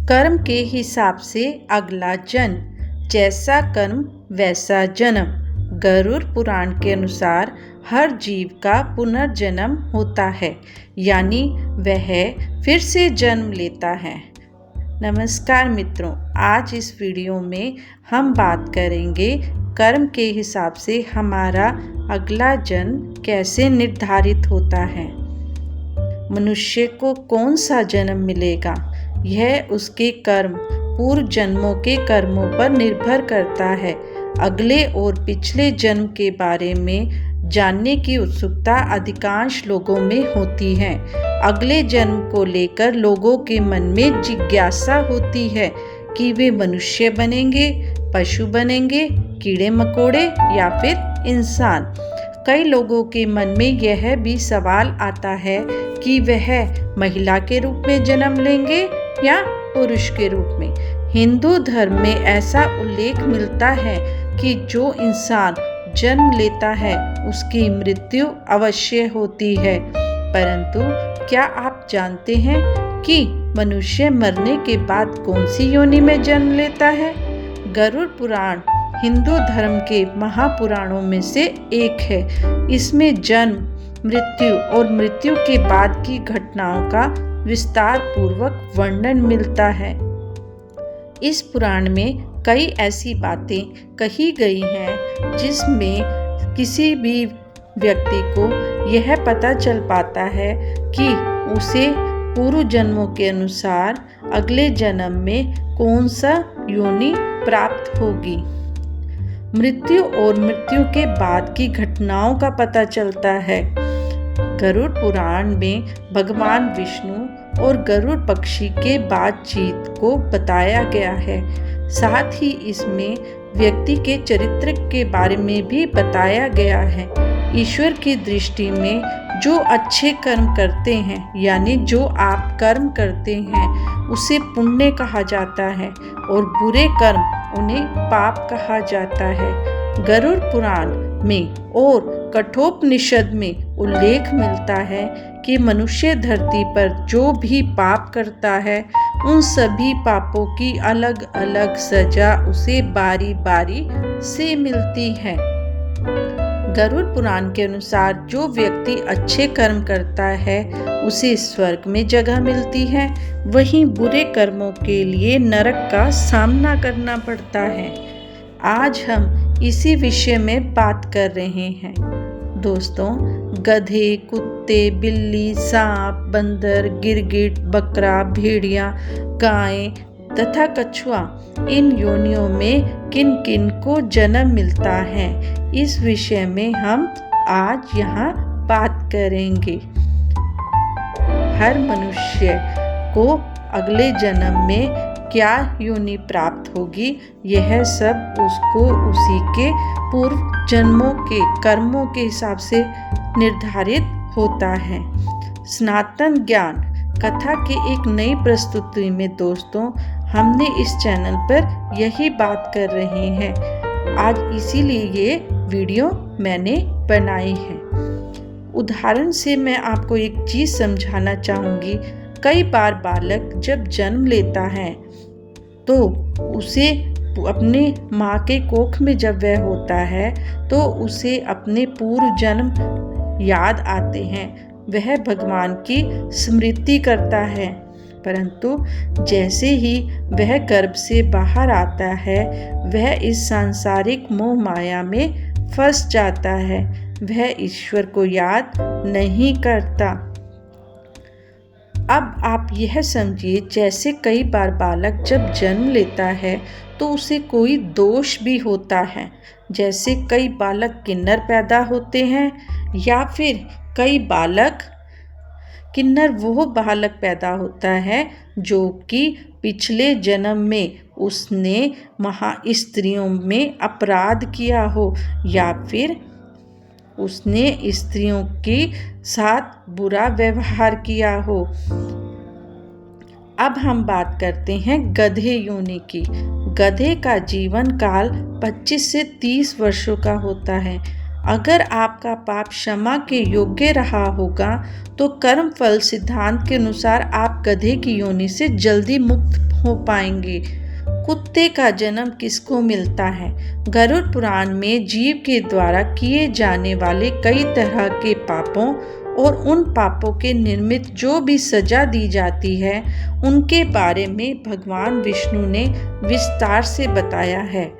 कर्म के हिसाब से अगला जन्म, जैसा कर्म वैसा जन्म। गरुड़ पुराण के अनुसार हर जीव का पुनर्जन्म होता है, यानी वह फिर से जन्म लेता है। नमस्कार मित्रों, आज इस वीडियो में हम बात करेंगे कर्म के हिसाब से हमारा अगला जन्म कैसे निर्धारित होता है। मनुष्य को कौन सा जन्म मिलेगा, यह उसके कर्म, पूर्व जन्मों के कर्मों पर निर्भर करता है। अगले और पिछले जन्म के बारे में जानने की उत्सुकता अधिकांश लोगों में होती है। अगले जन्म को लेकर लोगों के मन में जिज्ञासा होती है कि वे मनुष्य बनेंगे, पशु बनेंगे, कीड़े मकोड़े या फिर इंसान। कई लोगों के मन में यह भी सवाल आता है कि वह महिला के रूप में जन्म लेंगे या पुरुष के रूप में। हिंदू धर्म में ऐसा उल्लेख मिलता है कि जो इंसान जन्म लेता है उसकी मृत्यु अवश्य होती है। परंतु क्या आप जानते हैं कि मनुष्य मरने के बाद कौन सी योनि में जन्म लेता है? गरुड़ पुराण हिंदू धर्म के महापुराणों में से एक है। इसमें जन्म, मृत्यु और मृत्यु के बाद की घटनाओं का विस्तार पूर्वक वर्णन मिलता है। इस पुराण में कई ऐसी बातें कही गई हैं जिसमें किसी भी व्यक्ति को यह पता चल पाता है कि उसे पूर्व जन्मों के अनुसार अगले जन्म में कौन सा योनि प्राप्त होगी। मृत्यु और मृत्यु के बाद की घटनाओं का पता चलता है। गरुड़ पुराण में भगवान विष्णु और गरुड़ पक्षी के बातचीत को बताया गया है। साथ ही इसमें व्यक्ति के चरित्र के बारे में भी बताया गया है। ईश्वर की दृष्टि में जो अच्छे कर्म करते हैं, यानी जो आप कर्म करते हैं, उसे पुण्य कहा जाता है और बुरे कर्म उन्हें पाप कहा जाता है। गरुड़ पुराण में और कठोपनिषद में उल्लेख मिलता है कि मनुष्य धरती पर जो भी पाप करता है उन सभी पापों की अलग अलग सजा उसे बारी बारी से मिलती है। गरुड़ पुराण के अनुसार जो व्यक्ति अच्छे कर्म करता है उसे स्वर्ग में जगह मिलती है, वहीं बुरे कर्मों के लिए नरक का सामना करना पड़ता है। आज हम इसी विषय में बात कर रहे हैं। दोस्तों, गधे, कुत्ते, बिल्ली, सांप, बंदर, गिरगिट, बकरा, भेड़िया, गाय तथा कछुआ, इन योनियों में किन किन को जन्म मिलता है, इस विषय में हम आज यहाँ बात करेंगे। हर मनुष्य को अगले जन्म में क्या योनि प्राप्त होगी, यह सब उसको उसी के पूर्व जन्मों के कर्मों के हिसाब से निर्धारित होता है। सनातन ज्ञान कथा के एक नई प्रस्तुति में दोस्तों हमने इस चैनल पर यही बात कर रहे हैं। आज इसीलिए ये वीडियो मैंने बनाई है। उदाहरण से मैं आपको एक चीज़ समझाना चाहूँगी। कई बार बालक जब जन्म लेता है तो उसे अपने माँ के कोख में जब वह होता है तो उसे अपने पूर्व जन्म याद आते हैं। वह भगवान की स्मृति करता है, परंतु जैसे ही वह गर्भ से बाहर आता है वह इस सांसारिक मोह माया में फंस जाता है। वह ईश्वर को याद नहीं करता। अब आप यह समझिए, जैसे कई बार बालक जब जन्म लेता है तो उसे कोई दोष भी होता है। जैसे कई बालक किन्नर पैदा होते हैं, या फिर कई बालक किन्नर वो बालक पैदा होता है जो कि पिछले जन्म में उसने स्त्रियों में अपराध किया हो, या फिर उसने स्त्रियों के साथ बुरा व्यवहार किया हो। अब हम बात करते हैं गधे योनि की। गधे का जीवन काल 25 से 30 वर्षों का होता है। अगर आपका पाप क्षमा के योग्य रहा होगा तो कर्म फल सिद्धांत के अनुसार आप गधे की योनि से जल्दी मुक्त हो पाएंगे। कुत्ते का जन्म किसको मिलता है? गरुड़ पुराण में जीव के द्वारा किए जाने वाले कई तरह के पापों और उन पापों के निमित्त जो भी सजा दी जाती है उनके बारे में भगवान विष्णु ने विस्तार से बताया है।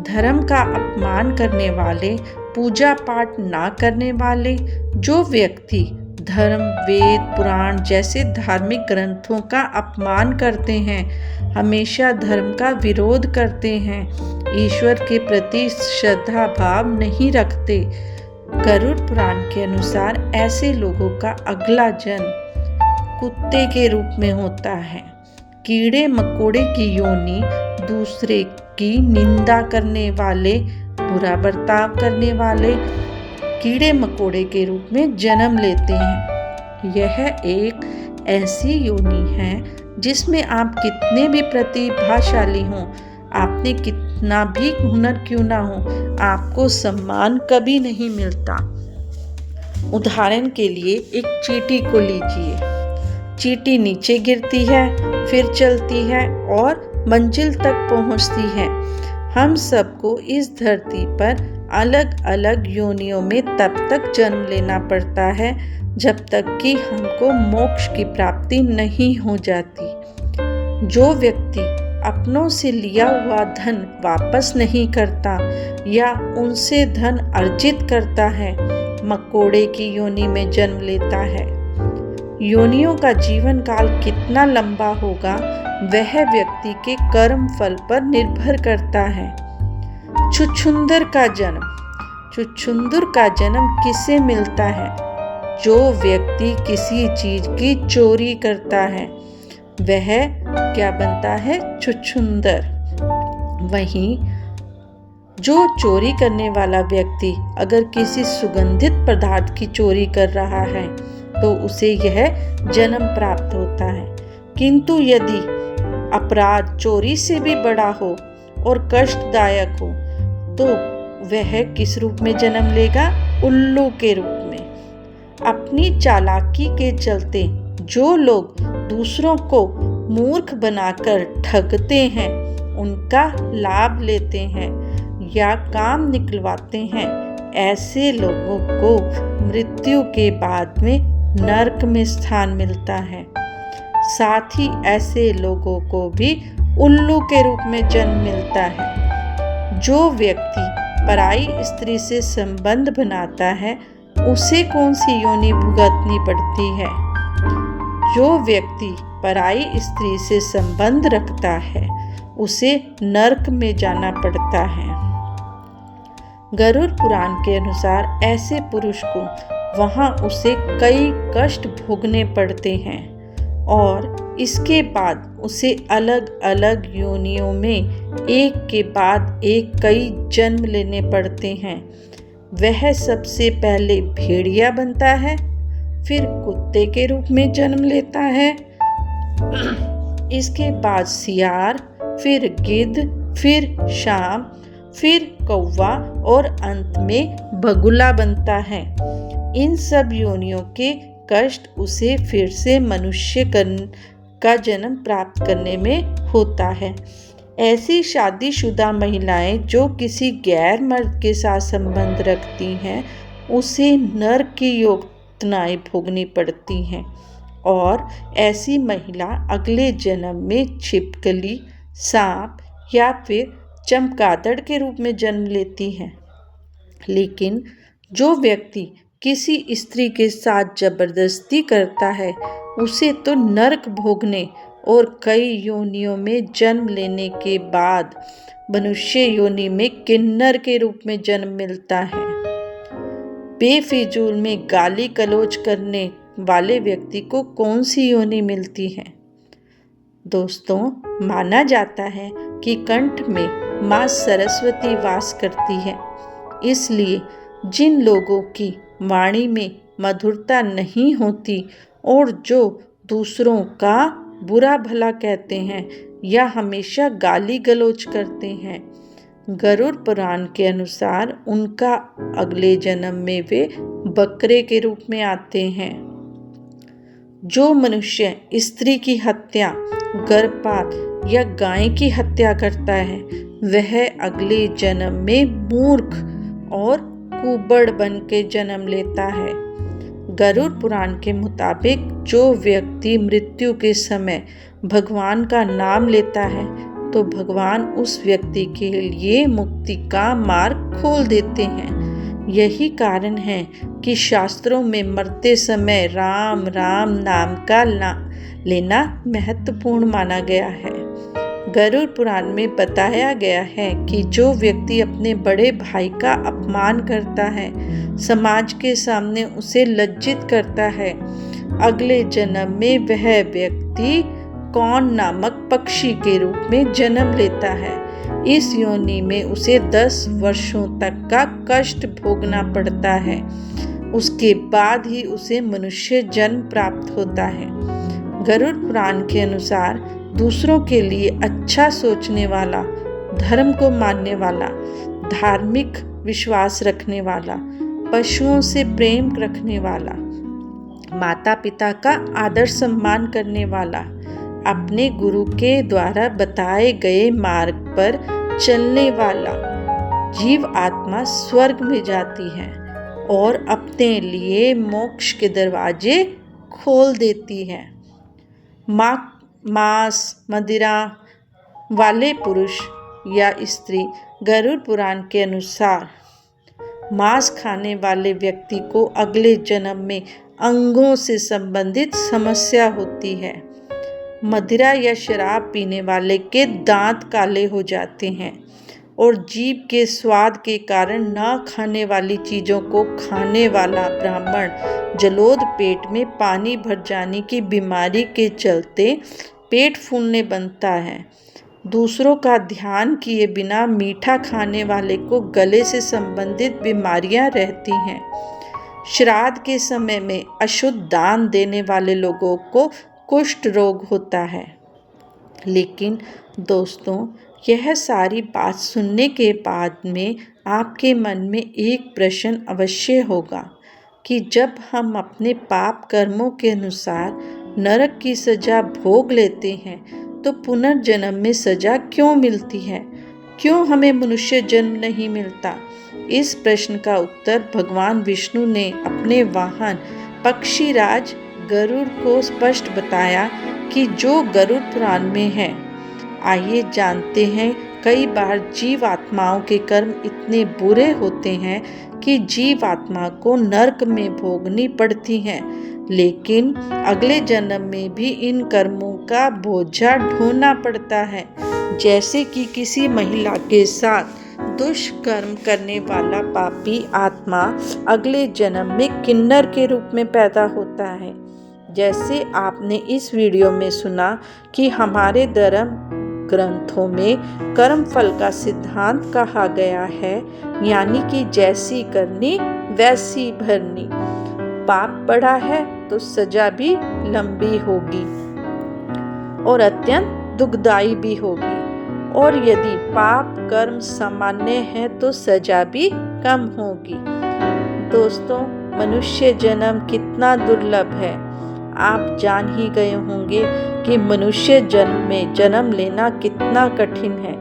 धर्म का अपमान करने वाले, पूजा पाठ ना करने वाले, जो व्यक्ति धर्म, वेद, पुराण जैसे धार्मिक ग्रंथों का अपमान करते हैं, हमेशा धर्म का विरोध करते हैं, ईश्वर के प्रति श्रद्धा भाव नहीं रखते, गरुड़ पुराण के अनुसार ऐसे लोगों का अगला जन्म कुत्ते के रूप में होता है। कीड़े मकोड़े की योनि दूसरे की निंदा करने वाले, बुरा बर्ताव करने वाले कीड़े मकोड़े के रूप में जन्म लेते हैं। यह एक ऐसी योनि है जिसमें आप कितने भी प्रतिभाशाली हों, आपने कितना भी हुनर क्यों ना हो, आपको सम्मान कभी नहीं मिलता। उदाहरण के लिए एक चींटी को लीजिए। चींटी नीचे गिरती है, फिर चलती है और मंजिल तक पहुंचती है। हम सबको इस धरती पर अलग अलग योनियों में तब तक जन्म लेना पड़ता है जब तक कि हमको मोक्ष की प्राप्ति नहीं हो जाती। जो व्यक्ति अपनों से लिया हुआ धन वापस नहीं करता या उनसे धन अर्जित करता है, मकोड़े की योनि में जन्म लेता है। योनियों का जीवन काल कितना लंबा होगा वह व्यक्ति के कर्म फल पर निर्भर करता है। छुछुंदर का जन्म। छुछुंदर का जन्म किसे मिलता है? जो व्यक्ति किसी चीज की चोरी करता है वह क्या बनता है? छुछुंदर। वहीं जो चोरी करने वाला व्यक्ति अगर किसी सुगंधित पदार्थ की चोरी कर रहा है तो उसे यह जन्म प्राप्त होता है। किंतु यदि अपराध चोरी से भी बड़ा हो और कष्टदायक हो तो वह किस रूप में जन्म लेगा? उल्लू के रूप में। अपनी चालाकी के चलते जो लोग दूसरों को मूर्ख बनाकर ठगते हैं, उनका लाभ लेते हैं या काम निकलवाते हैं, ऐसे लोगों को मृत्यु के बाद में नरक में स्थान मिलता है। साथ ही ऐसे लोगों को भी उल्लू के रूप में जन्म मिलता है। जो व्यक्ति पराई स्त्री से संबंध बनाता है उसे कौन सी योनि भुगतनी पड़ती है? जो व्यक्ति पराई स्त्री से संबंध रखता है उसे नरक में जाना पड़ता है। गरुड़ पुराण के अनुसार ऐसे पुरुष को वहां उसे कई कष्ट भोगने पड़ते हैं और इसके बाद उसे अलग अलग योनियों में एक के बाद एक कई जन्म लेने पड़ते हैं। वह सबसे पहले भेड़िया बनता है, फिर कुत्ते के रूप में जन्म लेता है, इसके बाद सियार, फिर गिद्ध, फिर सांप, फिर कौवा और अंत में बगुला बनता है। इन सब योनियों के कष्ट उसे फिर से मनुष्य का जन्म प्राप्त करने में होता है। ऐसी शादीशुदा महिलाएं जो किसी गैर मर्द के साथ संबंध रखती हैं उसे नरक की यातनाएं भोगनी पड़ती हैं और ऐसी महिला अगले जन्म में छिपकली, सांप या फिर चमगादड़ के रूप में जन्म लेती हैं। लेकिन जो व्यक्ति किसी स्त्री के साथ जबरदस्ती करता है उसे तो नरक भोगने और कई योनियों में जन्म लेने के बाद मनुष्य योनि में किन्नर के रूप में जन्म मिलता है। बेफिजूल में गाली गलौज करने वाले व्यक्ति को कौन सी योनि मिलती है? दोस्तों, माना जाता है कि कंठ में माँ सरस्वती वास करती है, इसलिए जिन लोगों की वाणी में मधुरता नहीं होती और जो दूसरों का बुरा भला कहते हैं या हमेशा गाली गलौज करते हैं, गरुड़ पुराण के अनुसार उनका अगले जन्म में वे बकरे के रूप में आते हैं। जो मनुष्य स्त्री की हत्या, गर्भपात या गाय की हत्या करता है वह अगले जन्म में मूर्ख और कुबड़ बन के जन्म लेता है। गरुड़ पुराण के मुताबिक जो व्यक्ति मृत्यु के समय भगवान का नाम लेता है तो भगवान उस व्यक्ति के लिए मुक्ति का मार्ग खोल देते हैं। यही कारण है कि शास्त्रों में मरते समय राम राम नाम का लेना महत्वपूर्ण माना गया है। गरुड़ पुराण में बताया गया है कि जो व्यक्ति अपने बड़े भाई का अपमान करता है, समाज के सामने उसे लज्जित करता है, अगले जन्म में वह व्यक्ति कौन नामक पक्षी के रूप में जन्म लेता है। इस योनि में उसे 10 वर्षों तक का कष्ट भोगना पड़ता है। उसके बाद ही उसे मनुष्य जन्म प्राप्त होता है। गरुड़ पुराण के अनुसार दूसरों के लिए अच्छा सोचने वाला, धर्म को मानने वाला, धार्मिक विश्वास रखने वाला, पशुओं से प्रेम रखने वाला, माता पिता का आदर सम्मान करने वाला, अपने गुरु के द्वारा बताए गए मार्ग पर चलने वाला जीव आत्मा स्वर्ग में जाती है और अपने लिए मोक्ष के दरवाजे खोल देती है। मांस मदिरा वाले पुरुष या स्त्री गरुड़ पुराण के अनुसार मांस खाने वाले व्यक्ति को अगले जन्म में अंगों से संबंधित समस्या होती है। मदिरा या शराब पीने वाले के दांत काले हो जाते हैं और जीभ के स्वाद के कारण ना खाने वाली चीज़ों को खाने वाला ब्राह्मण जलोद पेट में पानी भर जाने की बीमारी के चलते पेट फूलने बनता है। दूसरों का ध्यान किए बिना मीठा खाने वाले को गले से संबंधित बीमारियां रहती हैं। श्राद्ध के समय में अशुद्ध दान देने वाले लोगों को कुष्ठ रोग होता है। लेकिन दोस्तों, यह सारी बात सुनने के बाद में आपके मन में एक प्रश्न अवश्य होगा कि जब हम अपने पाप कर्मों के अनुसार नरक की सजा भोग लेते हैं तो पुनर्जन्म में सजा क्यों मिलती है? क्यों हमें मनुष्य जन्म नहीं मिलता? इस प्रश्न का उत्तर भगवान विष्णु ने अपने वाहन पक्षीराज गरुड़ को स्पष्ट बताया कि जो गरुड़ पुराण में है। आइए जानते हैं। कई बार जीव आत्माओं के कर्म इतने बुरे होते हैं कि जीव आत्मा को नरक में भोगनी पड़ती हैं, लेकिन अगले जन्म में भी इन कर्मों का बोझा ढोना पड़ता है। जैसे कि किसी महिला के साथ दुष्कर्म करने वाला पापी आत्मा अगले जन्म में किन्नर के रूप में पैदा होता है। जैसे आपने इस वीडियो में सुना कि हमारे धर्म ग्रंथों में कर्म फल का सिद्धांत कहा गया है, यानी कि जैसी करनी वैसी भरनी। पाप बड़ा है तो सजा भी लंबी होगी और अत्यंत दुखदायी भी होगी, और यदि पाप कर्म सामान्य है तो सजा भी कम होगी। दोस्तों, मनुष्य जन्म कितना दुर्लभ है। आप जान ही गए होंगे कि मनुष्य जन्म में जन्म लेना कितना कठिन है।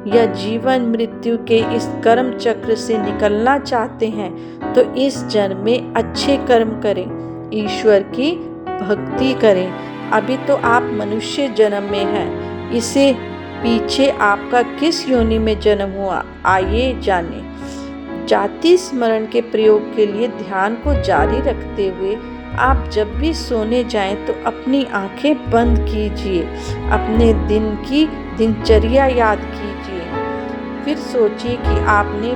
या जीवन मृत्यु के इस कर्म चक्र से निकलना चाहते हैं तो इस जन्म में अच्छे कर्म करें, ईश्वर की भक्ति करें। अभी तो आप मनुष्य जन्म में हैं, इसे पीछे आपका किस योनि में जन्म हुआ, आइए जानें। जाति स्मरण के प्रयोग के लिए ध्यान को जारी रखते हुए आप जब भी सोने जाएं तो अपनी आंखें बंद कीजिए, अपने दिन की दिनचर्या याद कीजिए, फिर सोचिए कि आपने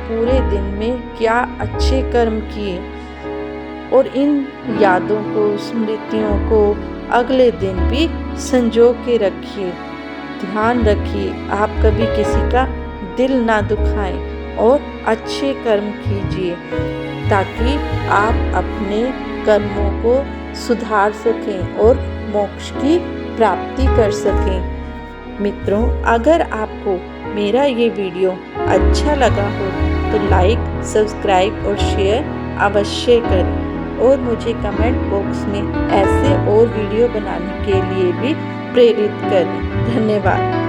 पूरे दिन में क्या अच्छे कर्म किए और इन यादों को, स्मृतियों को अगले दिन भी संजो के रखिए। ध्यान रखिए आप कभी किसी का दिल ना दुखाएं और अच्छे कर्म कीजिए ताकि आप अपने कर्मों को सुधार सकें और मोक्ष की प्राप्ति कर सकें। मित्रों, अगर आपको मेरा ये वीडियो अच्छा लगा हो तो लाइक, सब्सक्राइब और शेयर अवश्य करें और मुझे कमेंट बॉक्स में ऐसे और वीडियो बनाने के लिए भी प्रेरित करें। धन्यवाद।